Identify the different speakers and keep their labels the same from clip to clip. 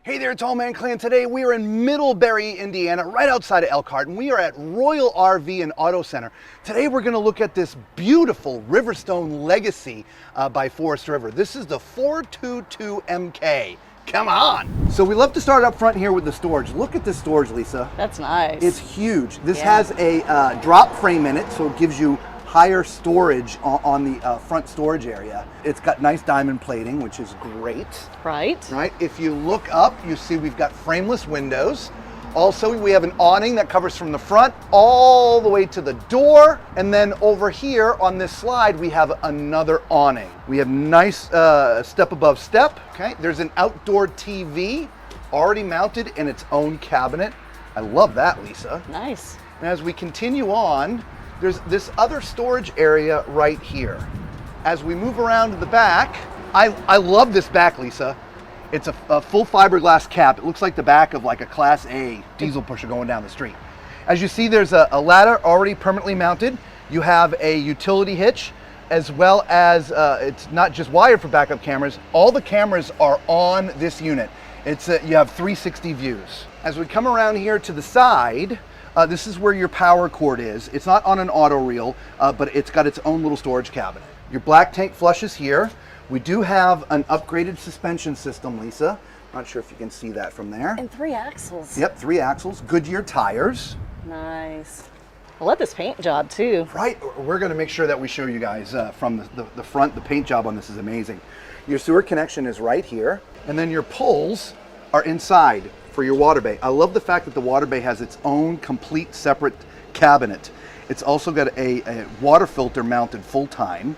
Speaker 1: Hey there, Tall Man Clan. Today we are in Middlebury, Indiana, right outside of Elkhart, and we are at Royal RV and Auto Center. Today we're going to look at this beautiful RiverStone Legacy by Forest River. This is the 422MK. Come on! So we love to start up front here with the storage. Look at this storage, Lisa.
Speaker 2: That's nice.
Speaker 1: It's huge. This has a drop frame in it, so it gives you higher storage on the front storage area. It's got nice diamond plating, which is great.
Speaker 2: Right.
Speaker 1: Right. If you look up, you see we've got frameless windows. Also, we have an awning that covers from the front all the way to the door. And then over here on this slide, we have another awning. We have nice step above step. Okay. There's an outdoor TV already mounted in its own cabinet. I love that, Lisa.
Speaker 2: Nice.
Speaker 1: And as we continue on, there's this other storage area right here. As we move around to the back, I love this back, Lisa. It's a full fiberglass cap. It looks like the back of like a Class A diesel pusher going down the street. As you see, there's a ladder already permanently mounted. You have a utility hitch, as well as it's not just wired for backup cameras. All the cameras are on this unit. It's you have 360 views. As we come around here to the side, this is where your power cord is. It's not on an auto reel, but it's got its own little storage cabinet. Your black tank flush is here. We do have an upgraded suspension system, Lisa. Not sure if you can see that from there.
Speaker 2: And 3 axles.
Speaker 1: Yep, 3 axles. Goodyear tires.
Speaker 2: Nice. I love this paint job too.
Speaker 1: Right. We're going to make sure that we show you guys from the front. The paint job on this is amazing. Your sewer connection is right here. And then your pulls are inside for your water bay. I love the fact that the water bay has its own complete separate cabinet. It's also got a water filter mounted full-time.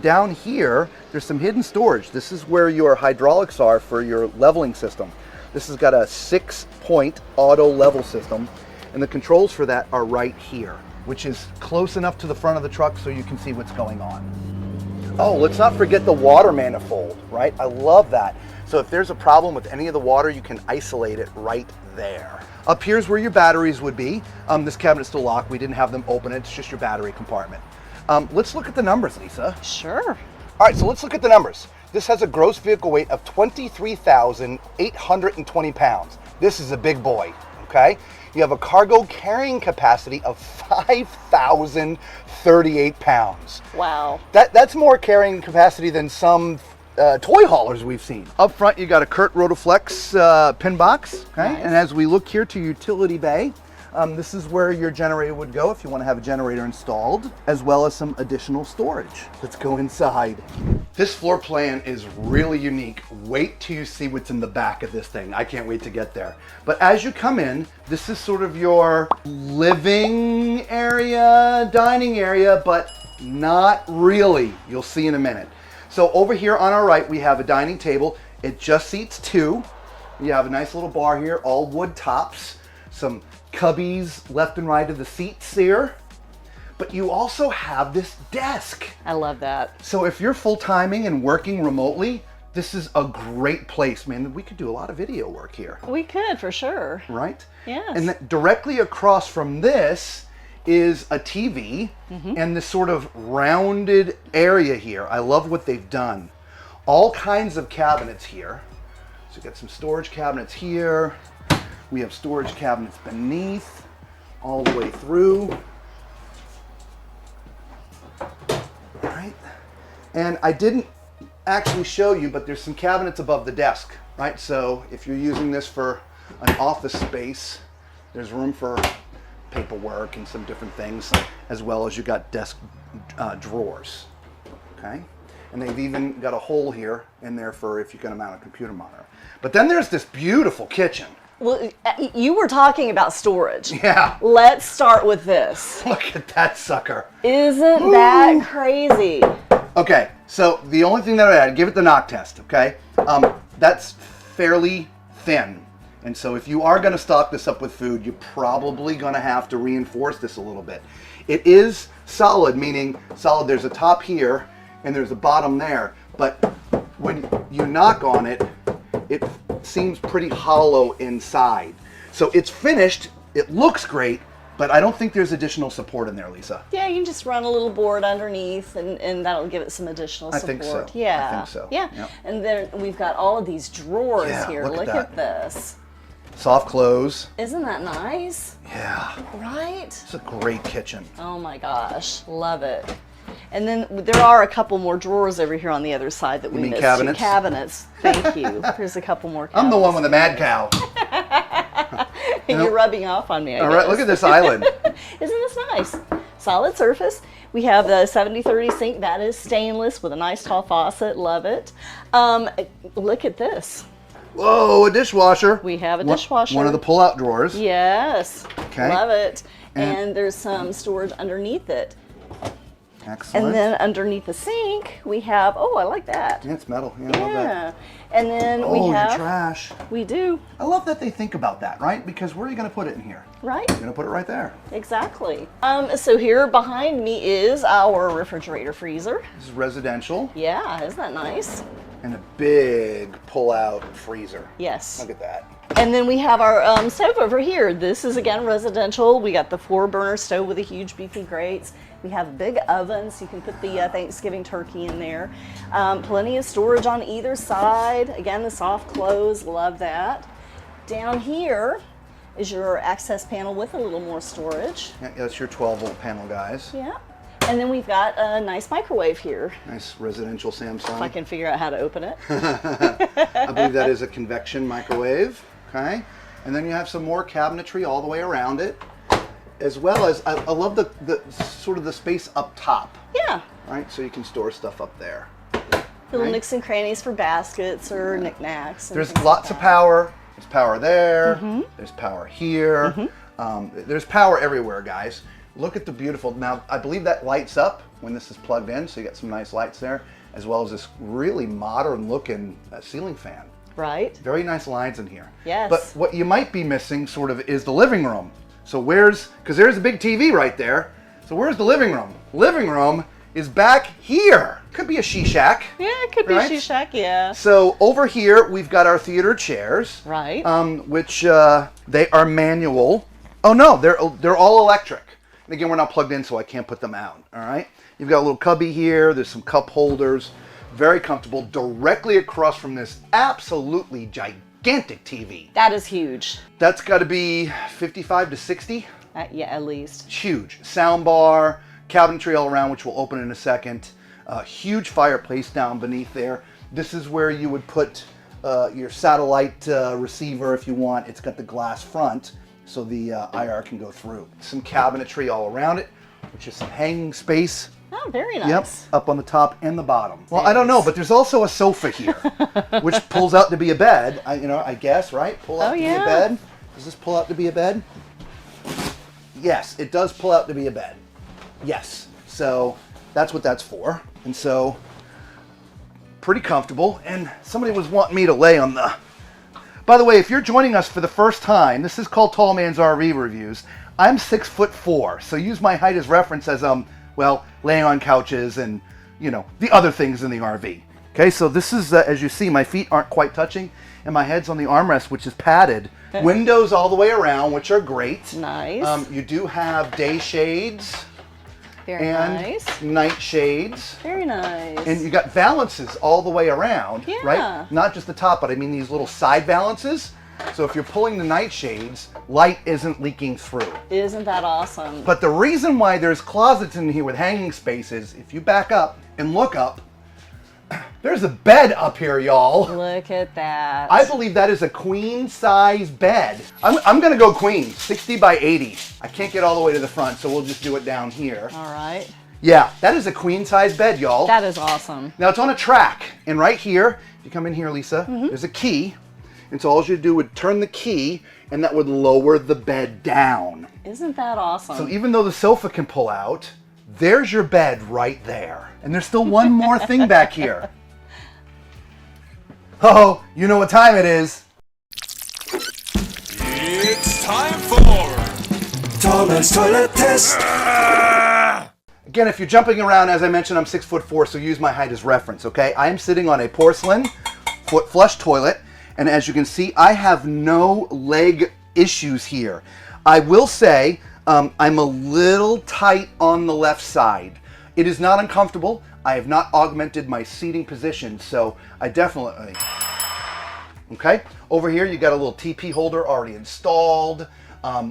Speaker 1: Down here, there's some hidden storage. This is where your hydraulics are for your leveling system. This has got a 6-point auto level system, and the controls for that are right here, which is close enough to the front of the truck so you can see what's going on. Oh, let's not forget the water manifold, right? I love that. So if there's a problem with any of the water, you can isolate it right there. Up here's where your batteries would be. This cabinet's still locked. We didn't have them open. It's just your battery compartment. Let's look at the numbers, Lisa.
Speaker 2: Sure.
Speaker 1: All right, so let's look at the numbers. This has a gross vehicle weight of 23,820 pounds. This is a big boy, okay? You have a cargo carrying capacity of 5,038 pounds.
Speaker 2: Wow.
Speaker 1: That's more carrying capacity than some toy haulers we've seen. Up front, you got a Kurt Rotoflex pin box, okay?
Speaker 2: Nice.
Speaker 1: And as we look here to utility bay, this is where your generator would go if you want to have a generator installed, as well as some additional storage. Let's go inside. This floor plan is really unique. Wait till you see what's in the back of this thing. I can't wait to get there. But as you come in, this is sort of your living area, dining area, but not really. You'll see in a minute. So over here on our right, we have a dining table. It just seats 2. You have a nice little bar here, all wood tops, some cubbies left and right of the seats here. But you also have this desk.
Speaker 2: I love that.
Speaker 1: So if you're full-timing and working remotely, this is a great place, man. We could do a lot of video work here.
Speaker 2: We could, for sure.
Speaker 1: Right?
Speaker 2: Yes.
Speaker 1: And directly across from this is a TV and this sort of rounded area here. I love what they've done. All kinds of cabinets here. So you got some storage cabinets here. We have storage cabinets beneath, all the way through. All right. And I didn't actually show you, but there's some cabinets above the desk, right? So if you're using this for an office space, there's room for paperwork and some different things, as well as you got desk drawers, okay? And they've even got a hole here in there for if you're gonna mount a computer monitor. But then there's this beautiful kitchen.
Speaker 2: Well, you were talking about storage.
Speaker 1: Yeah.
Speaker 2: Let's start with this.
Speaker 1: Look at that sucker.
Speaker 2: Isn't that crazy?
Speaker 1: Okay, so the only thing that I had, give it the knock test, okay? That's fairly thin. And so if you are gonna stock this up with food, you're probably gonna have to reinforce this a little bit. It is solid, meaning solid, there's a top here, and there's a bottom there. But when you knock on it, it seems pretty hollow inside. So it's finished, it looks great, but I don't think there's additional support in there, Lisa.
Speaker 2: Yeah, you can just run a little board underneath and that'll give it some additional support.
Speaker 1: I think so.
Speaker 2: Yeah.
Speaker 1: I think so.
Speaker 2: Yeah.
Speaker 1: Yep.
Speaker 2: And then we've got all of these drawers
Speaker 1: Yeah,
Speaker 2: here.
Speaker 1: look
Speaker 2: Look
Speaker 1: at
Speaker 2: at this.
Speaker 1: Soft close.
Speaker 2: Isn't that nice?
Speaker 1: Yeah.
Speaker 2: Right?
Speaker 1: It's a great kitchen.
Speaker 2: Oh my gosh, love it. And then there are a couple more drawers over here on the other side that we
Speaker 1: mean
Speaker 2: missed.
Speaker 1: cabinets?
Speaker 2: Cabinets. Thank you. There's a couple more cabinets.
Speaker 1: I'm the one with the mad cow.
Speaker 2: You're rubbing off on me, I
Speaker 1: All right,
Speaker 2: guess.
Speaker 1: look at this island.
Speaker 2: Isn't this nice? Solid surface. We have the 70/30 sink. That is stainless with a nice tall faucet. Love it. Look at this.
Speaker 1: Whoa, a dishwasher.
Speaker 2: We have a dishwasher.
Speaker 1: One of the pull-out drawers.
Speaker 2: Yes.
Speaker 1: Okay.
Speaker 2: Love it.
Speaker 1: And-
Speaker 2: And there's some storage underneath it.
Speaker 1: Excellent.
Speaker 2: And then underneath the sink, we have, oh, I like that.
Speaker 1: Yeah, it's metal. Yeah, I love that.
Speaker 2: Yeah. And then
Speaker 1: Oh,
Speaker 2: we
Speaker 1: your
Speaker 2: have,
Speaker 1: trash.
Speaker 2: we do,
Speaker 1: I love that they think about that, right? Because where are you going to put it in here?
Speaker 2: right?
Speaker 1: You're going to put it right there.
Speaker 2: Exactly. So here behind me is our refrigerator freezer.
Speaker 1: This is residential
Speaker 2: Yeah, isn't that nice?
Speaker 1: and a big pull-out freezer.
Speaker 2: Yes.
Speaker 1: Look at that.
Speaker 2: And then we have our stove over here. This is again residential. We got the 4-burner stove with a huge beefy grates. We have a big oven, so you can put the Thanksgiving turkey in there. Plenty of storage on either side. Again, the soft close, love that. Down here is your access panel with a little more storage.
Speaker 1: Yeah, that's your 12-volt panel, guys.
Speaker 2: Yeah. And then we've got a nice microwave here.
Speaker 1: Nice residential
Speaker 2: If I
Speaker 1: Samsung.
Speaker 2: can figure out how to open it.
Speaker 1: I believe that is a convection microwave. Okay. And then you have some more cabinetry all the way around it, as well as, I love the sort of the space up top,
Speaker 2: Yeah.
Speaker 1: right? So you can store stuff up there.
Speaker 2: Little
Speaker 1: Right.
Speaker 2: nooks and crannies for baskets or knickknacks. and
Speaker 1: There's
Speaker 2: things
Speaker 1: lots
Speaker 2: like
Speaker 1: of
Speaker 2: that.
Speaker 1: power. There's power there. There's power here. There's power everywhere, guys. Look at the beautiful, now I believe that lights up when this is plugged in, so you got some nice lights there, as well as this really modern looking ceiling fan.
Speaker 2: Right?
Speaker 1: Very nice lines in here.
Speaker 2: Yes.
Speaker 1: But what you might be missing sort of is the living room. So because there's a big TV right there. So where's the living room? Living room is back here. Could be a she shack.
Speaker 2: Yeah, it could be
Speaker 1: Right?
Speaker 2: she shack, yeah.
Speaker 1: So over here, we've got our theater chairs.
Speaker 2: Right.
Speaker 1: Which they are manual. Oh no, they're all electric. And again, we're not plugged in, so I can't put them out. All right. You've got a little cubby here. There's some cup holders. Very comfortable. Directly across from this absolutely gigantic TV.
Speaker 2: That is huge.
Speaker 1: That's got to be 55 to 60.
Speaker 2: Yeah, at least.
Speaker 1: It's huge. Sound bar, cabinetry all around, which we'll open in a second. Huge fireplace down beneath there. This is where you would put your satellite receiver if you want. It's got the glass front, so the IR can go through. Some cabinetry all around it, which is some hanging space.
Speaker 2: Oh, very nice.
Speaker 1: Yep, up on the top and the bottom. Well, I don't know, but there's also a sofa here, which pulls out to be a bed. I guess, right? Pull out to be a bed. Does this pull out to be a bed? Yes, it does pull out to be a bed. Yes, so that's what that's for. And so, pretty comfortable. And somebody was wanting me to lay on the... By the way, if you're joining us for the first time, this is called Tall Man's RV Reviews. I'm 6'4", so use my height as reference as well, laying on couches and, the other things in the RV. Okay, so this is, as you see, my feet aren't quite touching, and my head's on the armrest, which is padded. Windows all the way around, which are great.
Speaker 2: Nice.
Speaker 1: You do have day shades
Speaker 2: Very
Speaker 1: and
Speaker 2: nice.
Speaker 1: night shades.
Speaker 2: Very nice.
Speaker 1: And you got valances all the way around,
Speaker 2: Yeah.
Speaker 1: right? Not just the top, but I mean these little side valances. So if you're pulling the night shades, light isn't leaking through.
Speaker 2: Isn't that awesome?
Speaker 1: But the reason why there's closets in here with hanging spaces, if you back up and look up, there's a bed up here, y'all.
Speaker 2: Look at that.
Speaker 1: I believe that is a queen size bed. I'm gonna go queen, 60 by 80. I can't get all the way to the front, so we'll just do it down here.
Speaker 2: All right.
Speaker 1: Yeah, that is a queen size bed, y'all.
Speaker 2: That is awesome.
Speaker 1: Now it's on a track, and right here, if you come in here, Lisa, there's a key. And so all you do would turn the key, and that would lower the bed down.
Speaker 2: Isn't that awesome?
Speaker 1: So even though the sofa can pull out, there's your bed right there. And there's still one more thing back here. Oh, you know what time it is.
Speaker 3: It's time for Tall Man's Toilet Test.
Speaker 1: Again, if you're jumping around, as I mentioned, I'm 6'4", so use my height as reference, okay? I am sitting on a porcelain foot flush toilet, and as you can see, I have no leg issues here. I will say I'm a little tight on the left side. It is not uncomfortable. I have not augmented my seating position, so I definitely... Okay, over here you got a little TP holder already installed.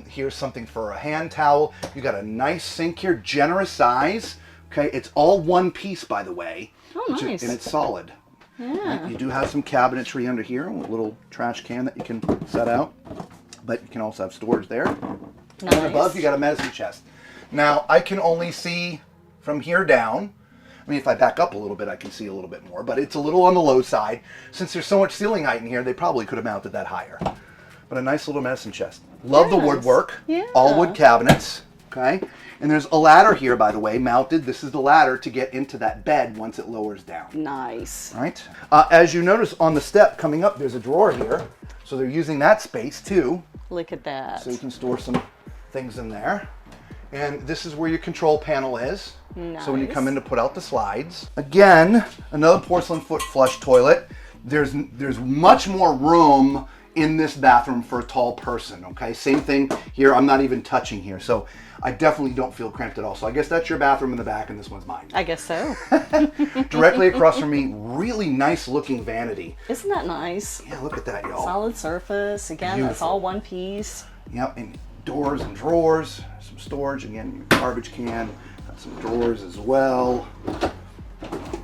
Speaker 1: Here's something for a hand towel. You got a nice sink here, generous size. Okay, it's all one piece, by the way.
Speaker 2: Oh, nice.
Speaker 1: And it's solid.
Speaker 2: Yeah.
Speaker 1: Right, you do have some cabinetry under here, a little trash can that you can set out. But you can also have storage there.
Speaker 2: Nice.
Speaker 1: And above you got a medicine chest. Now, I can only see from here down. I mean, if I back up a little bit, I can see a little bit more, but it's a little on the low side. Since there's so much ceiling height in here, they probably could have mounted that higher. But a nice little medicine chest. Love the woodwork.
Speaker 2: Yeah.
Speaker 1: All wood cabinets. Okay. And there's a ladder here, by the way, mounted. This is the ladder to get into that bed once it lowers down.
Speaker 2: Nice.
Speaker 1: All right. As you notice on the step coming up, there's a drawer here. So they're using that space too.
Speaker 2: Look at that.
Speaker 1: So you can store some things in there. And this is where your control panel is.
Speaker 2: Nice.
Speaker 1: So when you come in to put out the slides. Again, another porcelain foot flush toilet. There's much more room in this bathroom for a tall person, okay? Same thing here, I'm not even touching here. So I definitely don't feel cramped at all. So I guess that's your bathroom in the back and this one's mine.
Speaker 2: I guess so.
Speaker 1: Directly across from me, really nice looking vanity.
Speaker 2: Isn't that nice?
Speaker 1: Yeah, look at that, y'all.
Speaker 2: Solid surface. Again,
Speaker 1: Beautiful.
Speaker 2: That's all one piece.
Speaker 1: Yep, and doors and drawers, some storage. Again, your garbage can, got some drawers as well.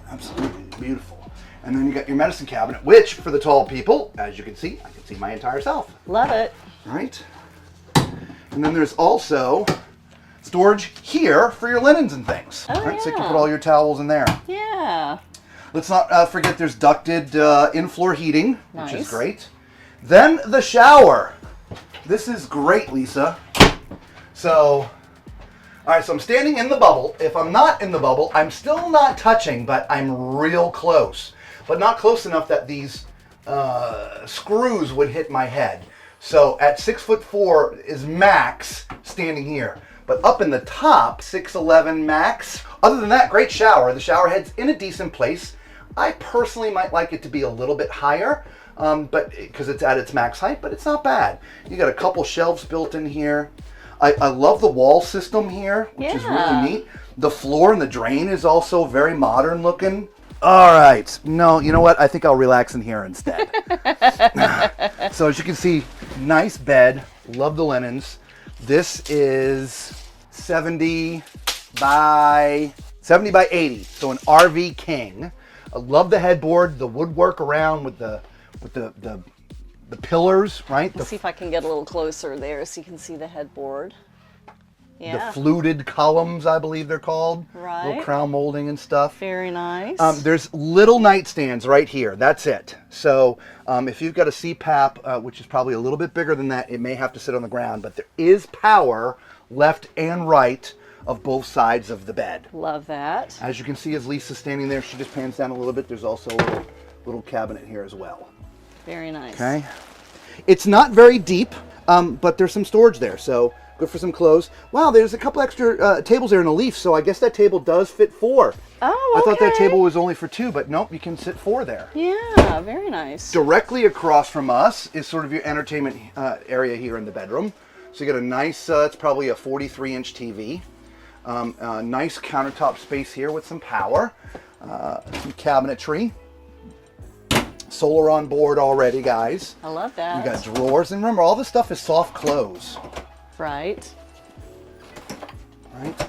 Speaker 1: Absolutely beautiful. And then you got your medicine cabinet, which for the tall people, as you can see, I can see my entire self.
Speaker 2: Love it.
Speaker 1: All right. And then there's also storage here for your linens and things.
Speaker 2: Oh,
Speaker 1: right? So you can
Speaker 2: yeah.
Speaker 1: put all your towels in there.
Speaker 2: Yeah.
Speaker 1: Let's not forget there's ducted in-floor heating, which is
Speaker 2: Nice.
Speaker 1: great. Then the shower. This is great, Lisa. So, all right, so I'm standing in the bubble. If I'm not in the bubble, I'm still not touching, but I'm real close. But not close enough that these screws would hit my head. So at 6'4" is max standing here. But up in the top, 6'11" max. Other than that, great shower. The shower head's in a decent place. I personally might like it to be a little bit higher, but because it's at its max height, but it's not bad. You got a couple shelves built in here. I love the wall system here, which is really neat. The floor and the drain is also very modern looking. All right. No, you know what? I think I'll relax in here instead. So as you can see, nice bed. Love the linens. This is 70 by 80. So an RV king. I love the headboard, the woodwork around with the pillars, right?
Speaker 2: Let's see if I can get a little closer there so you can see the headboard. Yeah.
Speaker 1: The fluted columns, I believe they're called.
Speaker 2: Right.
Speaker 1: Little crown molding and stuff.
Speaker 2: Very nice.
Speaker 1: There's little nightstands right here. That's it. So if you've got a CPAP, which is probably a little bit bigger than that, it may have to sit on the ground. But there is power left and right of both sides of the bed.
Speaker 2: Love that.
Speaker 1: As you can see, as Lisa's standing there, she just pans down a little bit. There's also a little cabinet here as well.
Speaker 2: Very nice.
Speaker 1: Okay. It's not very deep, but there's some storage there. So good for some clothes. Wow, there's a couple extra tables there in a leaf, so I guess that table does fit 4.
Speaker 2: Oh,
Speaker 1: I thought that
Speaker 2: okay.
Speaker 1: table was only for 2, but nope, you can sit 4 there.
Speaker 2: Yeah, very nice.
Speaker 1: Directly across from us is sort of your entertainment area here in the bedroom. So you got a nice, it's probably a 43-inch TV. Nice countertop space here with some power. Some cabinetry. Solar on board already, guys.
Speaker 2: I love that.
Speaker 1: You got drawers, and remember, all this stuff is soft close.
Speaker 2: Right.
Speaker 1: Right.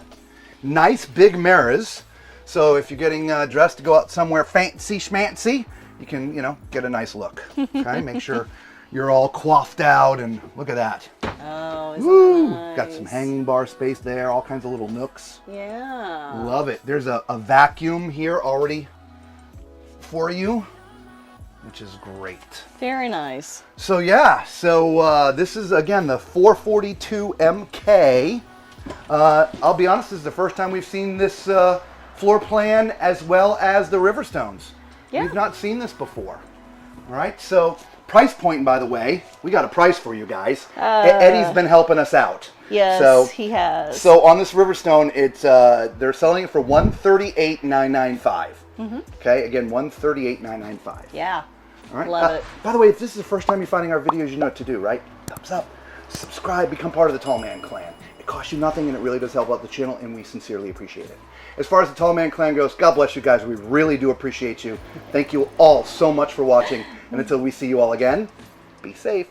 Speaker 1: Nice big mirrors. So if you're getting dressed to go out somewhere fancy schmancy, you can, get a nice look. Okay, make sure you're all coiffed out, and look at that.
Speaker 2: Oh, isn't
Speaker 1: Woo!
Speaker 2: that nice?
Speaker 1: Got some hanging bar space there, all kinds of little nooks.
Speaker 2: Yeah.
Speaker 1: Love it. There's a vacuum here already for you, which is great.
Speaker 2: Very nice.
Speaker 1: So yeah, this is again the 442 MK. I'll be honest, this is the first time we've seen this floor plan as well as the RiverStones.
Speaker 2: Yeah.
Speaker 1: We've not seen this before. All right, so price point, by the way, we got a price for you guys. Eddie's been helping us out.
Speaker 2: Yes, he has.
Speaker 1: So on this RiverStone, it's they're selling it for $138,995. Okay, again, $138,995.
Speaker 2: Yeah.
Speaker 1: All right.
Speaker 2: Love it.
Speaker 1: By the way, if this is the first time you're finding our videos, you know what to do, right? Thumbs up, subscribe, become part of the Tall Man Clan. It costs you nothing, and it really does help out the channel, and we sincerely appreciate it. As far as the Tall Man Clan goes, God bless you guys. We really do appreciate you. Thank you all so much for watching, and until we see you all again, be safe.